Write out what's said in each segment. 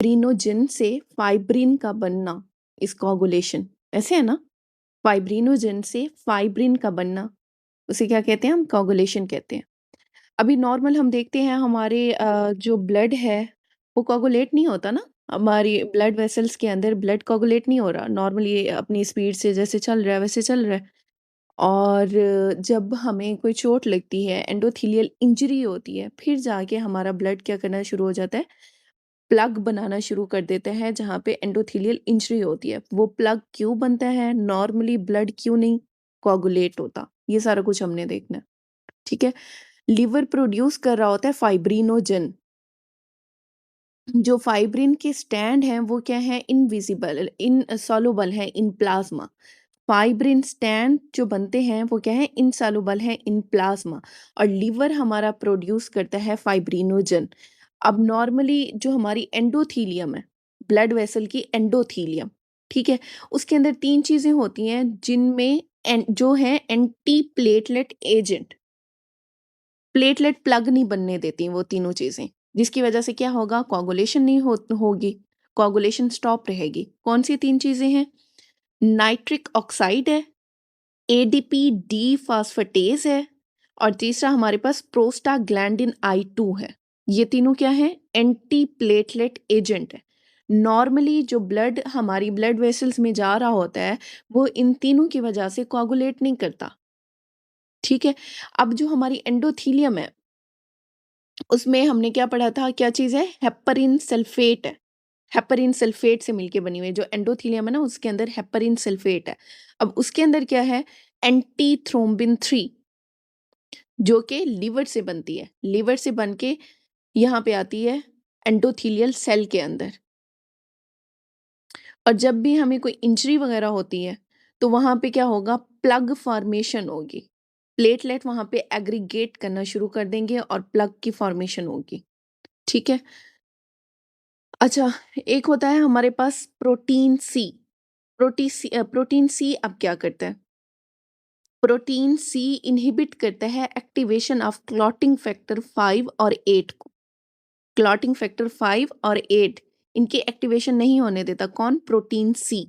Fibrinogen से fibrin का बनना इज कोगुलेशन, ऐसे है ना। फाइब्रिनोजेन से फाइब्रिन का बनना, उसे क्या कहते हैं, हम कोगुलेशन कहते हैं। अभी नॉर्मल हम देखते हैं हमारे जो ब्लड है वो कोगुलेट नहीं होता ना। हमारी ब्लड वेसल्स के अंदर ब्लड कोगुलेट नहीं हो रहा, नॉर्मली अपनी स्पीड से जैसे चल रहा है वैसे चल रहा है। और जब हमें कोई चोट लगती है, एंडोथेलियल इंजरी होती है, फिर जाके हमारा ब्लड क्या करना शुरू हो जाता है, प्लग बनाना शुरू कर देते हैं जहाँ पे एंडोथेलियल इंजरी होती है। वो प्लग क्यों बनता है, नॉर्मली ब्लड क्यों नहीं कोगुलेट होता, ये सारा कुछ हमने देखना है। ठीक है। लिवर प्रोड्यूस कर रहा होता है फाइब्रिनोजन। जो फाइब्रिन के स्टैंड हैं वो क्या है, इनविजिबल, इनसॉल्युबल है इन प्लाज्मा। फाइब्रिन स्टैंड जो बनते हैं वो क्या है, इनसॉल्युबल है इन प्लाज्मा। और लिवर हमारा प्रोड्यूस करता है फाइब्रिनोजन। अब नॉर्मली जो हमारी एंडोथीलियम है, ब्लड वेसल की एंडोथीलियम, ठीक है, उसके अंदर तीन चीजें होती हैं जिनमें जो है anti platelet agent, platelet plug नहीं बनने देती वो तीनों चीजें, जिसकी वजह से क्या होगा, कोगुलेशन नहीं होगी, कोगुलेशन स्टॉप रहेगी। कौन सी तीन चीजें हैं, नाइट्रिक ऑक्साइड है, एडीपी डी फास्फेटेज है, और तीसरा हमारे पास प्रोस्टाग्लैंडिन I2 है। ये तीनों क्या है, एंटी प्लेटलेट एजेंट है। नॉर्मली जो ब्लड हमारी ब्लड वेसल्स में जा रहा होता है वो इन तीनों की वजह से कोगुलेट नहीं करता। ठीक है। अब जो हमारी एंडोथीलियम है उसमें हमने क्या पढ़ा था, क्या चीज है, हेपरिन सल्फेट है। हेपरिन सल्फेट से मिलके बनी हुई जो एंडोथीलियम है ना, उसके अंदर हेपरिन सल्फेट है। अब उसके अंदर क्या है, एंटी थ्रोम्बिन 3, जो कि लिवर से बनती है, लिवर से बन के यहाँ पे आती है एंडोथीलियल सेल के अंदर। और जब भी हमें कोई इंजरी वगैरह होती है तो वहां पे क्या होगा, प्लग फॉर्मेशन होगी, प्लेटलेट वहां पे एग्रीगेट करना शुरू कर देंगे और प्लग की फॉर्मेशन होगी। ठीक है। अच्छा, एक होता है हमारे पास प्रोटीन सी। प्रोटीन सी अब क्या करता है, प्रोटीन सी इनहिबिट करता है एक्टिवेशन ऑफ क्लॉटिंग फैक्टर 5 और 8 को। क्लॉटिंग फैक्टर 5 और 8 इनकी एक्टिवेशन नहीं होने देता, कौन, protein C.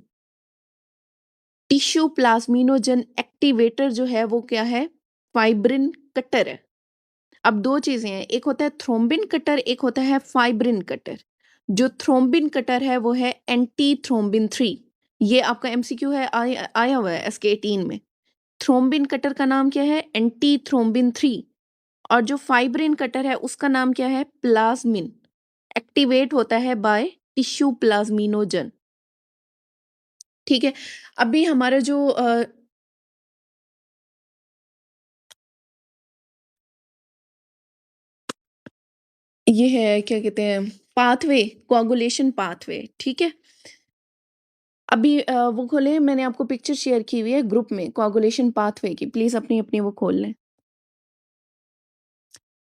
Tissue plasminogen activator जो है वो क्या है, फाइब्रिन कटर है। अब दो चीजें हैं, एक होता है थ्रोम्बिन कटर, एक होता है फाइब्रिन कटर। जो थ्रोम्बिन कटर है वो है एंटी थ्रोम्बिन 3। ये आपका एमसीक्यू है, आया हुआ है एसके 18 में। थ्रोम्बिन कटर का नाम क्या है, एंटी थ्रोम्बिन 3। और जो फाइब्रिन कटर है उसका नाम क्या है, प्लाज्मिन। एक्टिवेट होता है बाय टिश्यू प्लाज्मिनोजन। ठीक है। अभी हमारा जो ये है क्या कहते हैं, पाथवे, कोगुलेशन पाथवे। ठीक है। अभी वो खोले, मैंने आपको पिक्चर शेयर की हुई है ग्रुप में कोगुलेशन पाथवे की, प्लीज अपनी अपनी वो खोल लें।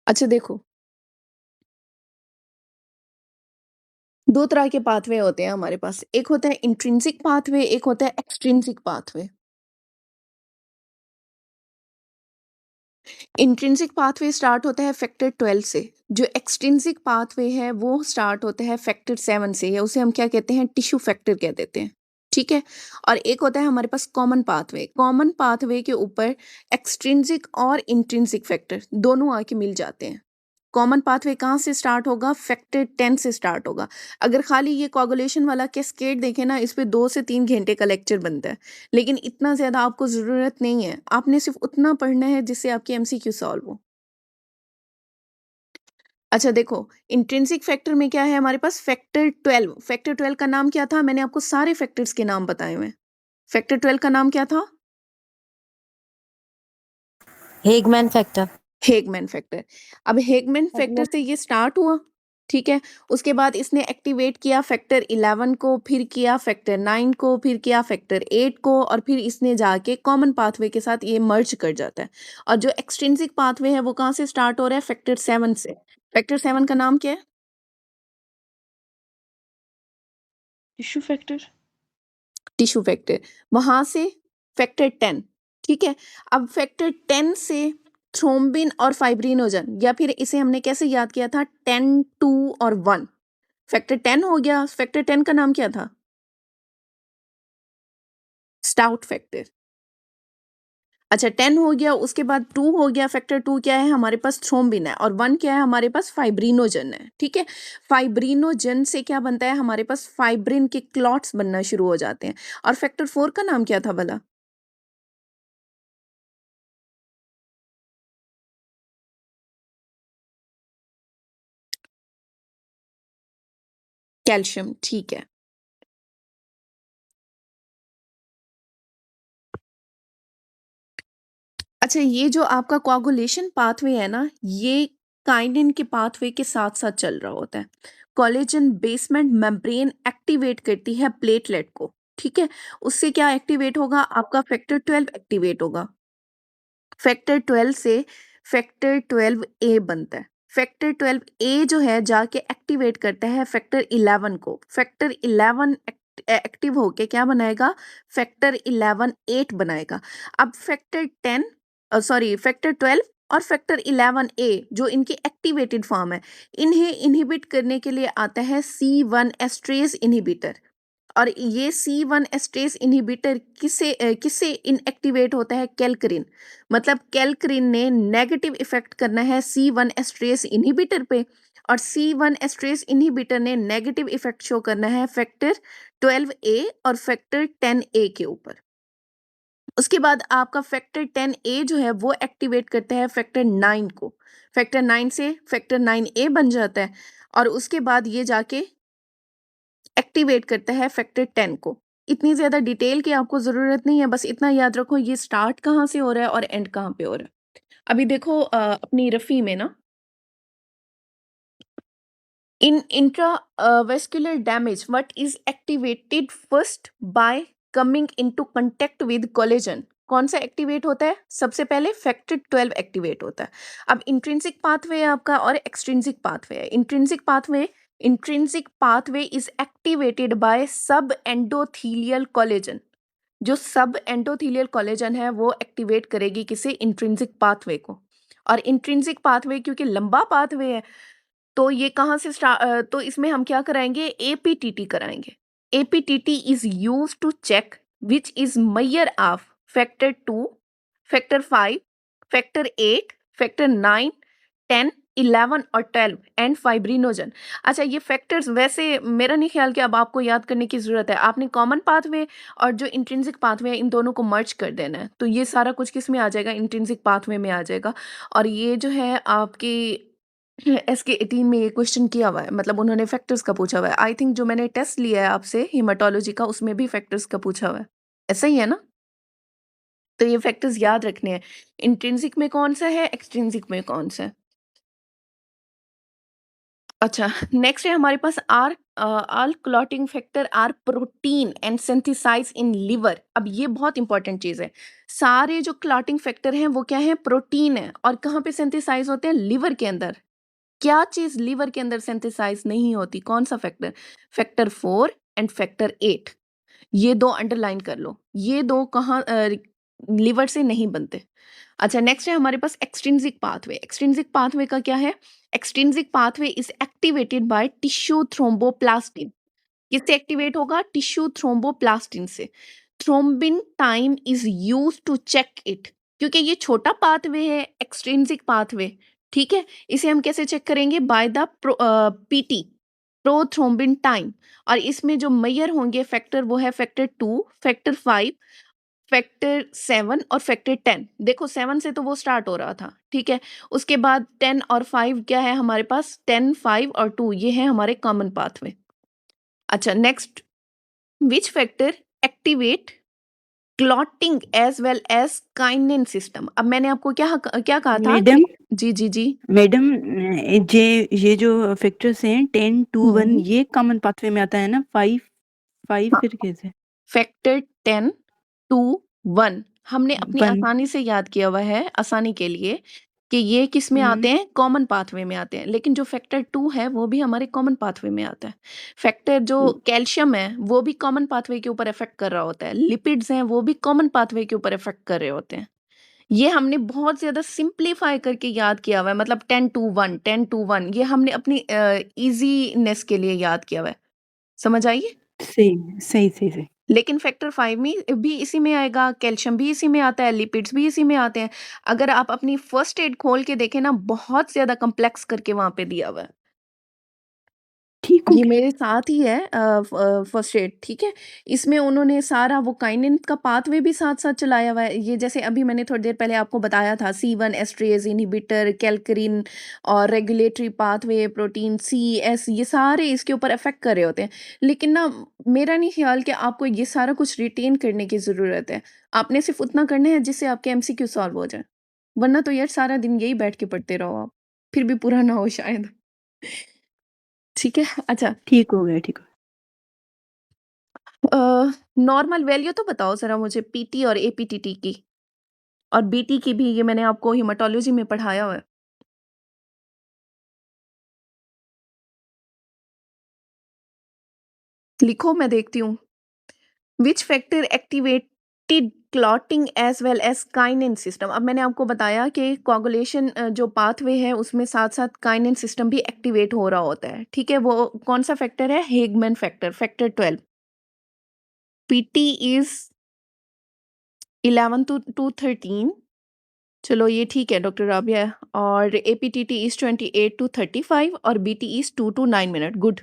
अच्छा देखो, दो तरह के पाथवे होते हैं हमारे पास, एक होता है इंट्रिंसिक पाथवे, एक होता है extrinsic pathway. Intrinsic pathway start होता है फैक्टर 12 से, जो एक्सट्रिंसिक पाथवे है वो स्टार्ट होता है फैक्टर 7 से, या उसे हम क्या कहते हैं, टिश्यू फैक्टर कह देते हैं। ठीक है। और एक होता है हमारे पास कॉमन पाथवे। कॉमन पाथवे के ऊपर एक्सट्रिंसिक और इंट्रिंसिक फैक्टर दोनों आके मिल जाते हैं। कॉमन पाथवे कहाँ से स्टार्ट होगा, फैक्टर 10 से स्टार्ट होगा। अगर खाली ये कोगुलेशन वाला कैस्केड देखें ना, इस पे 2 से 3 घंटे का लेक्चर बनता है, लेकिन इतना ज्यादा आपको जरूरत नहीं है, आपने सिर्फ उतना पढ़ना है जिससे आपकी एमसीक्यू सॉल्व हो। अच्छा देखो, इंट्रिंसिक फैक्टर में क्या है हमारे पास, फैक्टर 12। फैक्टर 12 का नाम क्या था, मैंने आपको सारे फैक्टर्स के नाम बताए हुए हैं। फैक्टर 12 का नाम क्या था, हेगमैन फैक्टर। Hageman factor. अब हेगमैन फैक्टर से ये स्टार्ट हुआ, ठीक है। उसके बाद इसने एक्टिवेट किया फैक्टर 11 को, फिर किया फैक्टर 9 को, फिर किया फैक्टर 8 को, और फिर इसने जाके कॉमन पाथवे के साथ ये मर्ज कर जाता है। और जो एक्सट्रिंसिक पाथवे है वो कहाँ से स्टार्ट हो रहा है, फैक्टर 7 से। फैक्टर 7 का नाम क्या है, टिश्यू फैक्टर, टिश्यू फैक्टर। वहां से फैक्टर 10, ठीक है। अब फैक्टर 10 से थ्रोम्बिन और फाइब्रिनोजन, या फिर इसे हमने कैसे याद किया था, 10, 2 और 1। फैक्टर 10 हो गया, फैक्टर 10 का नाम क्या था? Stout factor. अच्छा 10 हो गया, उसके बाद 2 हो गया, फैक्टर 2 क्या है हमारे पास? थ्रोम्बिन है। और 1 क्या है हमारे पास? फाइब्रिनोजन है, ठीक है? फाइब्रिनोजन से क्या बनता है हमारे पास? फाइब्रिन के क्लॉट्स बनना शुरू हो जाते हैं। और फैक्टर 4 का नाम क्या था भला? कैल्शियम, ठीक है। अच्छा ये जो आपका कोआगुलेशन पाथवे है ना, ये काइनिन के पाथवे के साथ-साथ चल रहा होता है। कोलेजन बेसमेंट मेम्ब्रेन एक्टिवेट करती है प्लेटलेट को, ठीक है? उससे क्या एक्टिवेट होगा? आपका फैक्टर 12 एक्टिवेट होगा। फैक्टर 12 से फैक्टर 12 ए बनता है। फैक्टर 12 ए जो है जाके एक्टिवेट करता है फैक्टर 11 को। फैक्टर 11 एक्टिव होके क्या बनाएगा? फैक्टर 11 8 बनाएगा। अब फैक्टर 10 सॉरी फैक्टर 12 और फैक्टर 11 ए जो इनकी एक्टिवेटेड फॉर्म है, इन्हें इनहिबिट करने के लिए आता है C1 एस्ट्रेज इनहिबिटर। और ये C1 एस्ट्रेस इनहिबिटर किससे इनएक्टिवेट होता है? कैलक्रिन। मतलब कैलक्रिन ने नेगेटिव इफेक्ट करना है C1 एस्ट्रेस इनहिबिटर पे, और C1 एस्ट्रेस इनहिबिटर ने नेगेटिव इफेक्ट शो करना है फैक्टर 12 ए और फैक्टर 10 ए के ऊपर। उसके बाद आपका फैक्टर 10 ए जो है वो एक्टिवेट करता है फैक्टर 9 को। फैक्टर 9 से फैक्टर 9 ए बन जाता है, और उसके बाद ये जाके एक्टिवेट करता है फैक्टर 10 को। इतनी ज़्यादा डिटेल की आपको ज़रूरत नहीं है, बस इतना याद रखो ये स्टार्ट कहाँ से हो रहा है और एंड कहाँ पे हो रहा है। अभी देखो अपनी रफ़ी में ना, in intravascular damage what is activated first by coming into contact with collagen? कौन सा एक्टिवेट होता है? सबसे पहले फैक्टर 12 एक्टिवेट होता है। अब इंट्रिंसिक पाथवे है आपका और एक्सट्रिंसिक पाथवे है। Intrinsic pathway is activated by सब एंडोथेलियल कोलेजन। जो सब एंडोथेलियल कोलेजन है वो एक्टिवेट करेगी किसे? इंट्रिंसिक पाथवे को। और इंट्रिंसिक पाथवे क्योंकि लंबा पाथवे है, तो ये कहाँ से तो इसमें हम क्या कराएंगे? एपीटीटी कराएंगे। APTT is use to check which is major of factor 2, factor 5, factor 8, factor 9, 10, 11 और 12 एंड फाइब्रिनोजन। अच्छा ये फैक्टर्स वैसे मेरा नहीं ख्याल कि अब आपको याद करने की ज़रूरत है। आपने कॉमन पाथवे और जो इंट्रिंसिक पाथवे है इन दोनों को मर्ज कर देना है। तो ये सारा कुछ किस में आ जाएगा? इंट्रिंसिक पाथवे में आ जाएगा। और ये जो है आपकी एसके 18 में ये क्वेश्चन किया हुआ है, मतलब उन्होंने फैक्टर्स का पूछा हुआ है। आई थिंक जो मैंने टेस्ट लिया है आपसे हेमाटोलॉजी का उसमें भी फैक्टर्स का पूछा हुआ है। ऐसा ही है ना? तो ये फैक्टर्स याद रखने हैं। इंट्रिंसिक में कौन सा है, एक्सट्रिंसिक में कौन सा है? अच्छा नेक्स्ट है हमारे पास all clotting factor are protein and synthesize in liver. अब ये बहुत इंपॉर्टेंट चीज है। सारे जो क्लॉटिंग फैक्टर हैं वो क्या है? प्रोटीन है। और कहाँ पे सिंथेसाइज होते हैं? लिवर के अंदर। क्या चीज लिवर के अंदर सिंथेसाइज नहीं होती? कौन सा फैक्टर? Factor 4 and factor 8। ये दो अंडरलाइन कर लो। ये दो कहाँ लिवर से नहीं बनते। अच्छा नेक्स्ट है हमारे पास एक्सट्रिंसिक पाथवे। एक्सट्रिंसिक पाथवे का क्या है? Extrinsic pathway is activated by tissue thromboplastin. किससे एक्टिवेट होगा? टिश्यू थ्रोम्बोप्लास्टिन से। Thrombin time is use to check it. क्योंकि ये छोटा पाथवे है एक्सट्रिंसिक पाथवे, ठीक है? इसे हम कैसे चेक करेंगे? By the PT, prothrombin time. और इसमें जो मेजर होंगे फैक्टर वो है फैक्टर 2, फैक्टर 5, फैक्टर 7 और फैक्टर 10। देखो 7 से तो वो स्टार्ट हो रहा था, ठीक है? उसके बाद 10 और 5 क्या है हमारे पास? 10, 5 और 2 ये है हमारे कॉमन पाथवे। अच्छा next, which factor activate clotting as well as kinin system? अब मैंने आपको क्या कहा था मैडम कि जी जी जी। मैडम ये जो फैक्टर्स हैं 10 2 1 हम्म। ये कॉमन पाथवे में आता है ना? 5 5 हाँ फिर कैसे? फैक्टर 10 2 1 हमने अपनी 1 आसानी से याद किया हुआ है, आसानी के लिए, कि ये किस में आते हैं? कॉमन पाथवे में आते हैं। लेकिन जो फैक्टर 2 है वो भी हमारे कॉमन पाथवे में आता है। फैक्टर जो कैल्शियम है वो भी कॉमन पाथवे के ऊपर इफेक्ट कर रहा होता है। लिपिड्स हैं वो भी कॉमन पाथवे के ऊपर इफेक्ट कर रहे होते हैं। ये हमने बहुत ज़्यादा सिंप्लीफाई करके याद किया हुआ है, मतलब 10 टू 1, 10 टू 1, ये हमने अपनी ईज़ीनेस के लिए याद किया हुआ है। समझ आई? सही, सही, सही, सही। लेकिन फैक्टर 5 में भी इसी में आएगा, कैल्शियम भी इसी में आता है, लिपिड्स भी इसी में आते हैं। अगर आप अपनी फर्स्ट एड खोल के देखें ना, बहुत ज़्यादा कॉम्प्लेक्स करके वहाँ पे दिया हुआ है। ठीक हो ये गया? मेरे साथ ही है फर्स्ट एड, ठीक है? इसमें उन्होंने सारा वो काइनेन का पाथवे भी साथ-साथ चलाया हुआ है। ये जैसे अभी मैंने थोड़ी देर पहले आपको बताया था, C1 एस्ट्रेज़ इन्हिबिटर, कैलकरिन और regulatory pathway, protein C, S, ये सारे इसके ऊपर इफ़ेक्ट कर रहे होते हैं। लेकिन ना, मेरा नहीं ख़्याल कि आपको ये सारा कुछ रिटेन करने की ज़रूरत है। आपने सिर्फ़ उतना करना है जिससे आपके एमसीक्यू सॉल्व हो जाएँ। वरना तो यार सारा दिन यही बैठ के पढ़ते रहो आप, फिर भी पूरा ना हो शायद। ठीक है? अच्छा, ठीक हो गया, ठीक हो नॉर्मल वैल्यू तो बताओ ज़रा मुझे पीटी और एपीटीटी की, और बीटी की भी, ये मैंने आपको हेमाटोलॉजी में पढ़ाया हुआ है। लिखो, मैं देखती हूँ। Which factor activated clotting as well as kinin system? अब मैंने आपको बताया कि कोआगुलेशन जो पाथवे है उसमें साथ-साथ काइनेन सिस्टम भी एक्टिवेट हो रहा होता है, ठीक है? वो कौन-सा फैक्टर है? Hageman factor, factor 12। PT is 11 to 13। चलो ये ठीक है डॉक्टर राबिया। और एपीटीटी इज 28 टू 35 और BT is 2 to 9 minute. Good.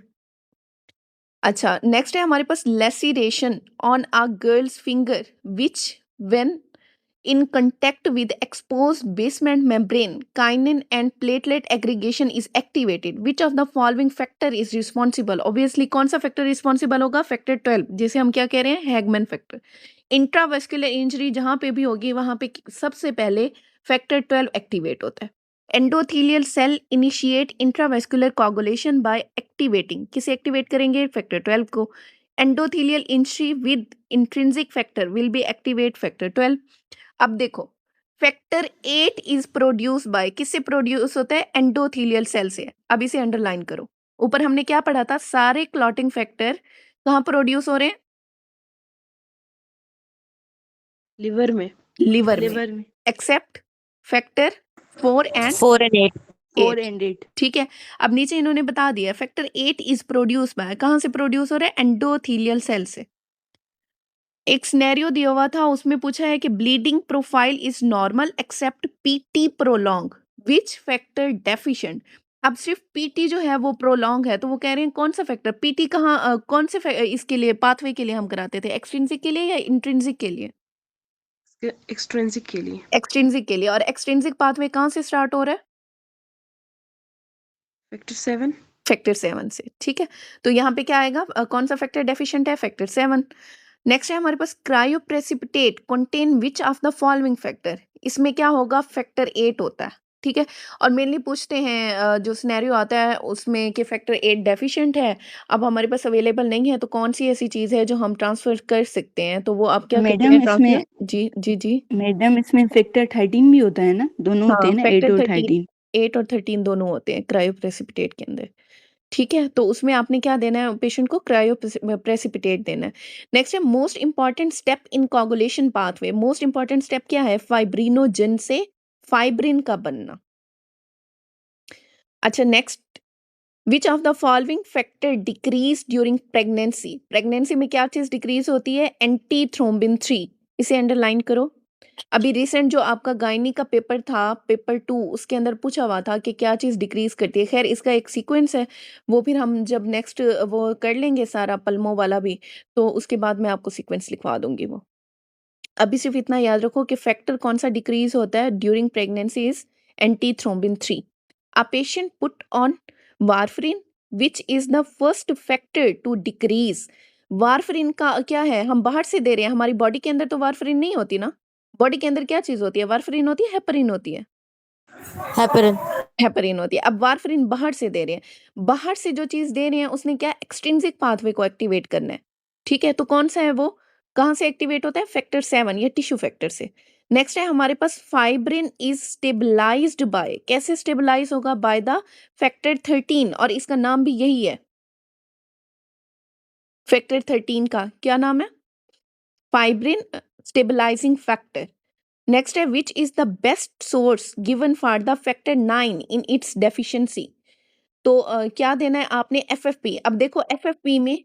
अच्छा, नेक्स्ट है हमारे पास laceration on a girl's finger which when in contact with exposed basement membrane, kinin and platelet aggregation is activated. Which of the following factor is responsible? Obviously कौन सा factor responsible होगा? Factor 12, जिसे हम क्या कह रहे हैं? Hageman factor. इंट्रावेस्कुलर इंजरी जहां पे भी होगी वहां पे सबसे पहले फैक्टर 12 एक्टिवेट होता है। Endothelial cell initiate intravascular coagulation by activating, किसे एक्टिवेट करेंगे? फैक्टर 12 को। Endothelial injury with intrinsic factor will be activate factor 12। अब देखो, फैक्टर 8 इज प्रोड्यूस बाय, किससे प्रोड्यूस होता है? एंडोथेलियल सेल से। अब इसे अंडरलाइन करो। ऊपर हमने क्या पढ़ा था? सारे क्लॉटिंग फैक्टर कहाँ प्रोड्यूस हो रहे हैं? लिवर में, लिवर में, लिवर में। Except factor 4 and 4 and 8. 4 8। And 8। ठीक है। अब नीचे इन्होंने बता दिया, फैक्टर 8 इज प्रोड्यूस बाय, कहाँ से प्रोड्यूस हो रहा है? एंडोथेलियल सेल से। एक सिनेरियो दिया हुआ था, उसमें पूछा है कि bleeding profile is normal except PT prolong, which factor deficient? अब सिर्फ पीटी जो है वो प्रोलॉन्ग है, तो वो कह रहे हैं कौन सा फैक्टर? पीटी कहाँ कौन से इसके लिए पाथवे के लिए हम कराते थे? एक्सट्रिंसिक के लिए या इंट्रिंसिक के लिए? एक्सट्रिंसिक के लिए। एक्सट्रिंसिक के लिए। और एक्सट्रिंसिक पाथवे कहाँ से स्टार्ट हो रहा है? फैक्टर 7। फैक्टर 7 से। ठीक है। तो यहाँ पे क्या आएगा? कौन सा फैक्टर डेफिशिएंट है? फैक्टर 7। नेक्स्ट है हमारे पास cryoprecipitate contain which of the following factor? इसमें क्या होगा? फैक्टर 8 होता है। ठीक है। और मेनली पूछते हैं जो सिनेरियो आता है उसमें कि फैक्टर 8 डेफिशिएंट है, अब हमारे पास अवेलेबल नहीं है, तो कौन सी ऐसी चीज़ है जो हम ट्रांसफर कर सकते हैं? तो वो आप क्या करते मैडम हैं ट्रांसफर? इसमें जी, जी, जी। मैडम इसमें फैक्टर 13 भी होता है ना? दोनों होते हाँ, हैं ना, फैक्टर 8 और 13, 13। 8 और 13 दोनों होते हैं क्रायो प्रेसिपिटेट के अंदर। ठीक है, तो उसमें आपने क्या देना है? पेशेंट को क्रायो प्रेसिपिटेट देना है। नेक्स्ट है most important step in coagulation pathway. Most important step क्या है? फाइब्रिनोजन से फाइब्रिन का बनना। अच्छा, next, which of the following factor decrease during pregnancy? Pregnancy में क्या चीज डिक्रीज होती है? Anti thrombin 3। इसे अंडरलाइन करो। अभी रिसेंट जो आपका गायनी का पेपर था, पेपर 2, उसके अंदर पूछा हुआ था कि क्या चीज़ डिक्रीज़ करती है। ख़ैर इसका एक सीक्वेंस है, वो फिर हम जब नेक्स्ट वो कर लेंगे सारा पल्मों वाला भी, तो उसके बाद मैं आपको सीक्वेंस लिखवा दूँगी वो। अभी सिर्फ़ इतना याद रखो कि फैक्टर कौन-सा डिक्रीज़ होता है during pregnancy is antithrombin 3। A patient put on warfarin which is the first factor to decrease. Warfarin का क्या है? हम बाहर से दे रहे हैं, हमारी बॉडी के अंदर तो वारफरिन नहीं होती ना। बॉडी के अंदर क्या चीज़ होती है? वारफरिन होती है, हेपरिन होती है? Heparin. हेपरिन होती है। अब वारफरिन बाहर से दे रहे हैं, बाहर से जो चीज़ दे रहे हैं उसने क्या एक्सट्रिंसिक पाथवे को एक्टिवेट करना है। ठीक है, तो कौन-सा है वो? कहाँ से एक्टिवेट होता है? फैक्टर 7 या टिश्यू फैक्टर से। नेक्स्ट है हमारे पास फाइब्रिन इज़ स्टेबलाइज्ड बाय, कैसे स्टेबलाइज़ होगा? बाय द फैक्टर 13, और इसका नाम भी यही है। फैक्टर 13 का क्या नाम है? Fibrin stabilising factor. नेक्स्ट है which is the best source given for the factor 9 in its deficiency. तो क्या देना है आपने एफएफपी। अब देखो एफएफपी में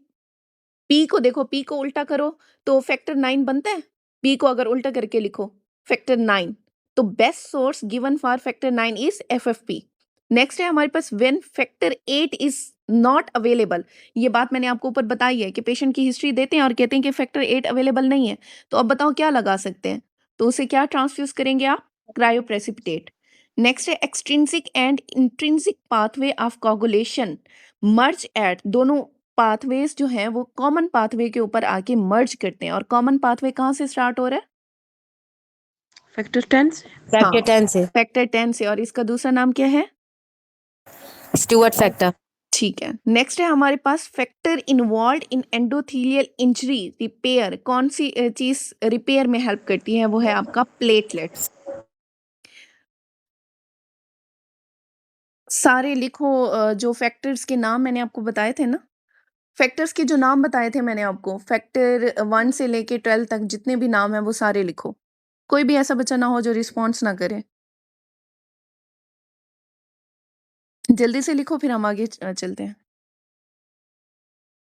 पी को देखो, पी को उल्टा करो तो फैक्टर 9 बनता है। पी को अगर उल्टा करके लिखो फैक्टर 9, तो best source given for factor 9 is FFP. Next है हमारे पास when factor 8 is not available. ये बात मैंने आपको ऊपर बताई है कि पेशेंट की हिस्ट्री देते हैं और कहते हैं कि फैक्टर 8 अवेलेबल नहीं है। तो अब बताओ क्या लगा सकते हैं? तो उसे क्या ट्रांसफ्यूज करेंगे आप? क्रायोप्रेसिपिटेट। नेक्स्ट है extrinsic and intrinsic pathway of coagulation merge at. दोनों पाथवेज जो हैं वो कॉमन पाथवे के ऊपर आके मर्ज करते हैं। और कॉमन पाथवे कहाँ से स्टार्ट हो रहा है? फैक्टर 10 से। हाँ, फैक्टर 10 से। फैक्टर 10 से। और इसका दूसरा नाम क्या है? Stuart factor. ठीक है। नेक्स्ट है हमारे पास factor involve in endothelial injury repair. कौन सी चीज रिपेयर में हेल्प करती है? वो है आपका प्लेटलेट्स। सारे लिखो जो फैक्टर्स के नाम मैंने आपको बताए थे ना, फैक्टर्स के जो नाम बताए थे मैंने आपको, फैक्टर 1 से लेके 12 तक जितने भी नाम हैं वो सारे लिखो। कोई भी ऐसा बच्चा ना हो जो रिस्पॉन्स ना करे। जल्दी से लिखो फिर हम आगे चलते हैं।